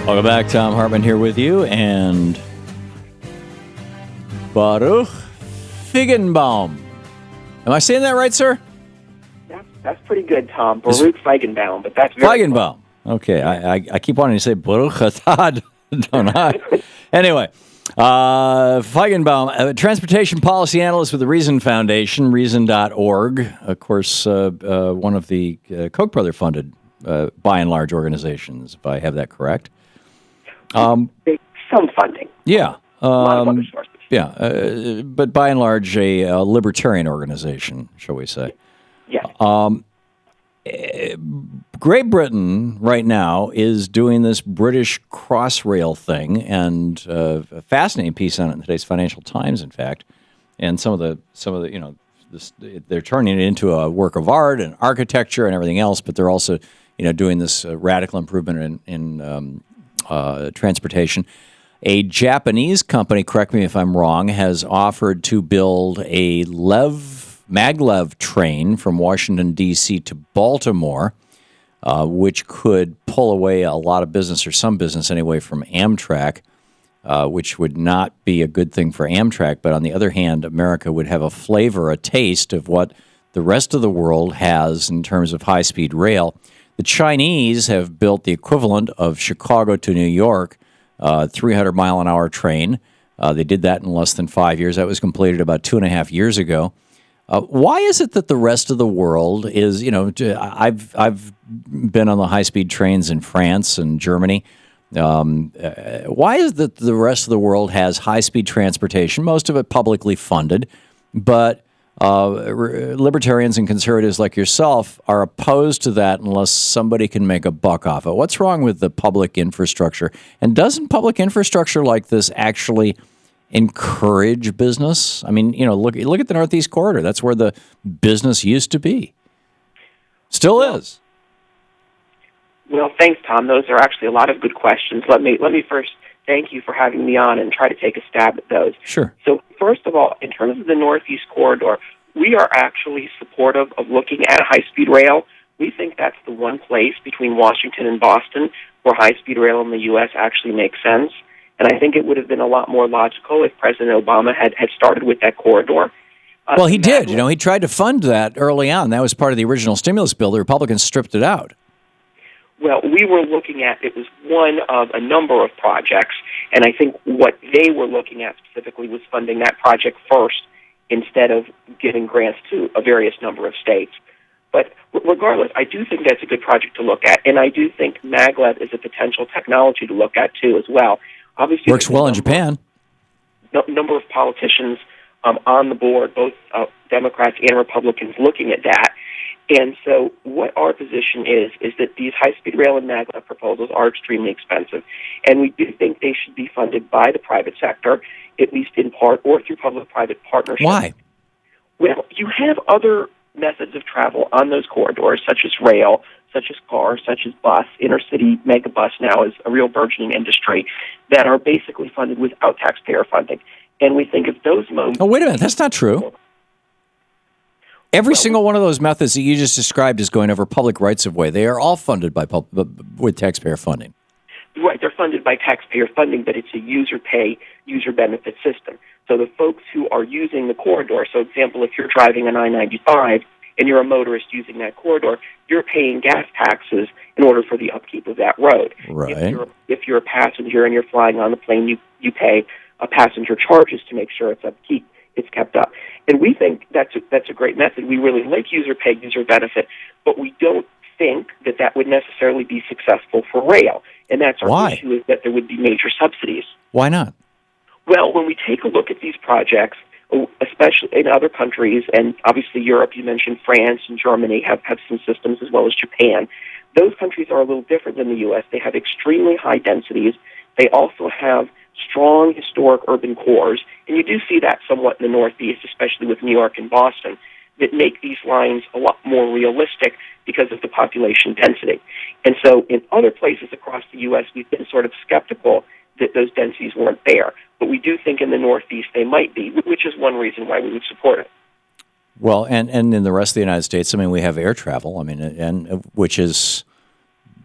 Welcome back. Thom Hartmann here with you, and Baruch Feigenbaum. Am I saying that right, sir? That's pretty good, Tom. Baruch Feigenbaum, but that's very Feigenbaum. Okay, I keep wanting to say Baruch Atad, don't I? Anyway, Feigenbaum, Transportation Policy Analyst with the Reason Foundation, Reason.org. Of course, one of the Koch brother funded, by and large, organizations, if I have that correct. some funding. Yeah. A lot of other sources. Yeah, but by and large, a libertarian organization, shall we say. Yeah. Great Britain right now is doing this British Crossrail thing, and a fascinating piece on it in today's Financial Times, in fact. And some of the they're turning it into a work of art and architecture and everything else, but they're also doing this radical improvement in transportation. A Japanese company, correct me if I'm wrong, has offered to build a maglev train from Washington, D.C. to Baltimore, which could pull away a lot of business, or some business anyway, from Amtrak, which would not be a good thing for Amtrak. But on the other hand, America would have a flavor, a taste of what the rest of the world has in terms of high-speed rail. The Chinese have built the equivalent of Chicago to New York, 300-mile-an-hour train. They did that in less than 5 years. That was completed about 2.5 years ago. Why is it that the rest of the world is, I've been on the high-speed trains in France and Germany. Why is it that the rest of the world has high-speed transportation, most of it publicly funded, but libertarians and conservatives like yourself are opposed to that unless somebody can make a buck off it? What's wrong with the public infrastructure? And doesn't public infrastructure like this actually encourage business? I mean, look at the Northeast Corridor. That's where the business used to be. Still is. Well, thanks, Tom. Those are actually a lot of good questions. Let me first thank you for having me on and try to take a stab at those. Sure. So, first of all, in terms of the Northeast Corridor, we are actually supportive of looking at high-speed rail. We think that's the one place between Washington and Boston where high-speed rail in the U.S. actually makes sense. And I think it would have been a lot more logical if President Obama had started with that corridor. Well, he did. He tried to fund that early on. That was part of the original stimulus bill. The Republicans stripped it out. Well, we were looking at, it was one of a number of projects, and I think what they were looking at specifically was funding that project first instead of giving grants to a various number of states. But regardless, I do think that's a good project to look at, and I do think maglev is a potential technology to look at, too, as well. Obviously, works well in Japan. Number of politicians on the board, both Democrats and Republicans, looking at that. And so what our position is that these high-speed rail and maglev proposals are extremely expensive. And we do think they should be funded by the private sector, at least in part, or through public-private partnerships. Why? Well, you have other methods of travel on those corridors, such as rail, such as car, such as bus. Intercity megabus now is a real burgeoning industry that are basically funded without taxpayer funding. And we think if those modes... Oh, wait a minute. That's not true. Every single one of those methods that you just described is going over public rights-of-way. They are all funded with taxpayer funding. Right, they're funded by taxpayer funding, but it's a user-pay, user-benefit system. So the folks who are using the corridor, so example, if you're driving on I-95 and you're a motorist using that corridor, you're paying gas taxes in order for the upkeep of that road. Right. If you're a passenger and you're flying on the plane, you pay passenger charges to make sure it's kept up. And we think that's a great method. We really like user pay, user benefit, but we don't think that would necessarily be successful for rail. And that's our issue, is that there would be major subsidies. Why not? Well, when we take a look at these projects, especially in other countries, and obviously Europe, you mentioned France and Germany have some systems, as well as Japan. Those countries are a little different than the U.S. They have extremely high densities. They also have strong historic urban cores, and you do see that somewhat in the Northeast, especially with New York and Boston, that make these lines a lot more realistic because of the population density. And so in other places across the U.S., we've been sort of skeptical that those densities weren't there. But we do think in the Northeast they might be, which is one reason why we would support it. Well, and in the rest of the United States, I mean, we have air travel, and which is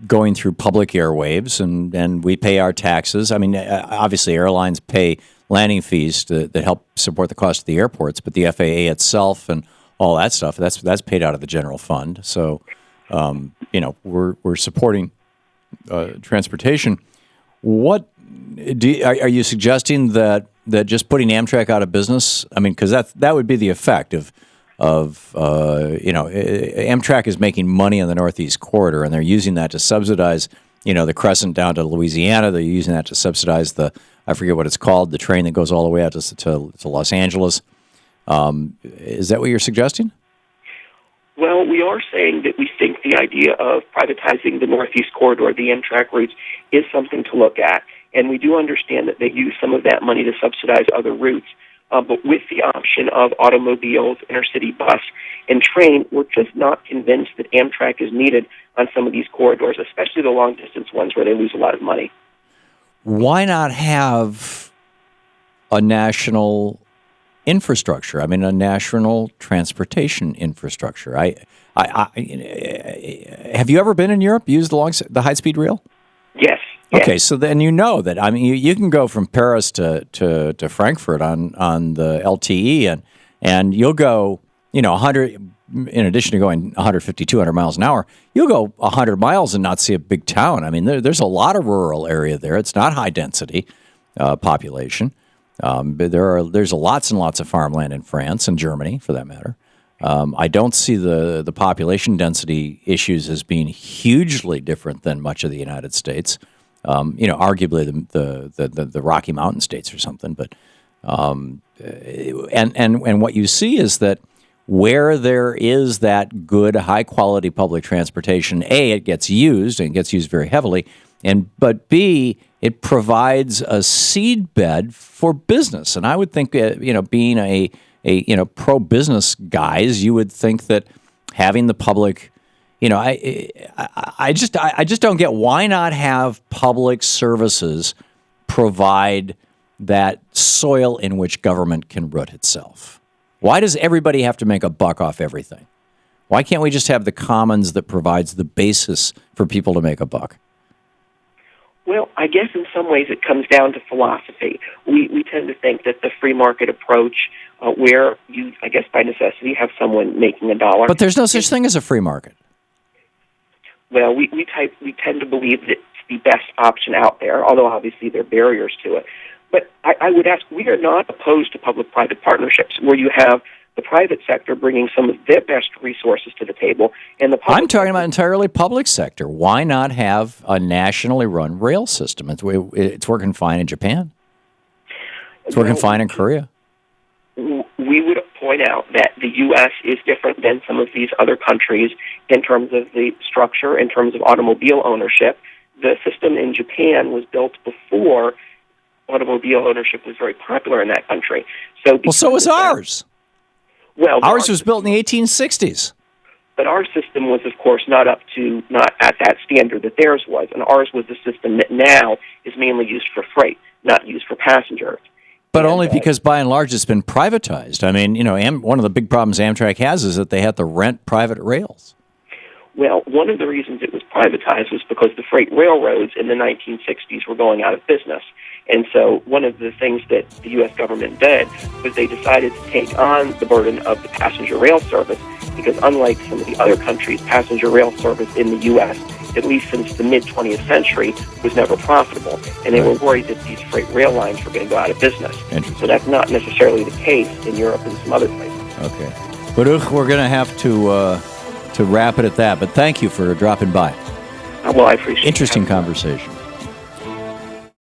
going through public airwaves, and we pay our taxes. I mean, obviously, airlines pay landing fees that help support the cost of the airports, but the FAA itself and all that stuff, that's paid out of the general fund. So, we're supporting transportation. What are you suggesting that just putting Amtrak out of business? I mean, because that would be the effect of Amtrak is making money on the Northeast Corridor, and they're using that to subsidize, the Crescent down to Louisiana. They're using that to subsidize I forget what it's called, the train that goes all the way out to Los Angeles. Is that what you're suggesting? Well, we are saying that we think the idea of privatizing the Northeast Corridor, the Amtrak routes, is something to look at. And we do understand that they use some of that money to subsidize other routes. But with the option of automobiles, intercity bus, and train, we're just not convinced that Amtrak is needed on some of these corridors, especially the long-distance ones where they lose a lot of money. Why not have a national infrastructure? I mean, a national transportation infrastructure. Have you ever been in Europe? Used the high-speed rail? Yes. Okay, so then that. I mean, you can go from Paris to Frankfurt on the LTE, and you'll go, 100. In addition to going 150, 200 miles an hour, you'll go 100 miles and not see a big town. I mean, there's a lot of rural area there. It's not high density population. But there's lots and lots of farmland in France and Germany, for that matter. I don't see the population density issues as being hugely different than much of the United States. Arguably the Rocky Mountain states or something. But and what you see is that where there is that good, high quality public transportation, A, it gets used and gets used very heavily, but B, it provides a seedbed for business. And I would think, being a pro business guys, you would think that having the public, I just don't get why not have public services provide that soil in which government can root itself. Why does everybody have to make a buck off everything? Why can't we just have the commons that provides the basis for people to make a buck? Well, I guess in some ways it comes down to philosophy. We tend to think that the free market approach, where you, I guess by necessity, have someone making a dollar. But there's no such thing as a free market. Well, we tend to believe that it's the best option out there, although obviously there are barriers to it. But I would ask, we are not opposed to public-private partnerships where you have the private sector bringing some of their best resources to the table. And I'm talking about entirely public sector. Why not have a nationally run rail system? It's working fine in Japan. It's working fine in Korea. We would point out that the U.S. is different than some of these other countries in terms of the structure, in terms of automobile ownership. The system in Japan was built before automobile ownership was very popular in that country. So was ours. Well, ours was built in the 1860s. But our system was, of course, not at that standard that theirs was. And ours was the system that now is mainly used for freight, not used for passengers. But only because, by and large, it's been privatized. I mean, one of the big problems Amtrak has is that they have to rent private rails. Well, one of the reasons it was privatized was because the freight railroads in the 1960s were going out of business. And so one of the things that the U.S. government did was they decided to take on the burden of the passenger rail service, because unlike some of the other countries, passenger rail service in the U.S., at least since the mid-20th century, was never profitable. And they were worried that these freight rail lines were going to go out of business. So that's not necessarily the case in Europe and some other places. Okay. Baruch, we're going to have to wrap it at that, but thank you for dropping by. Well, I appreciate it. Interesting conversation.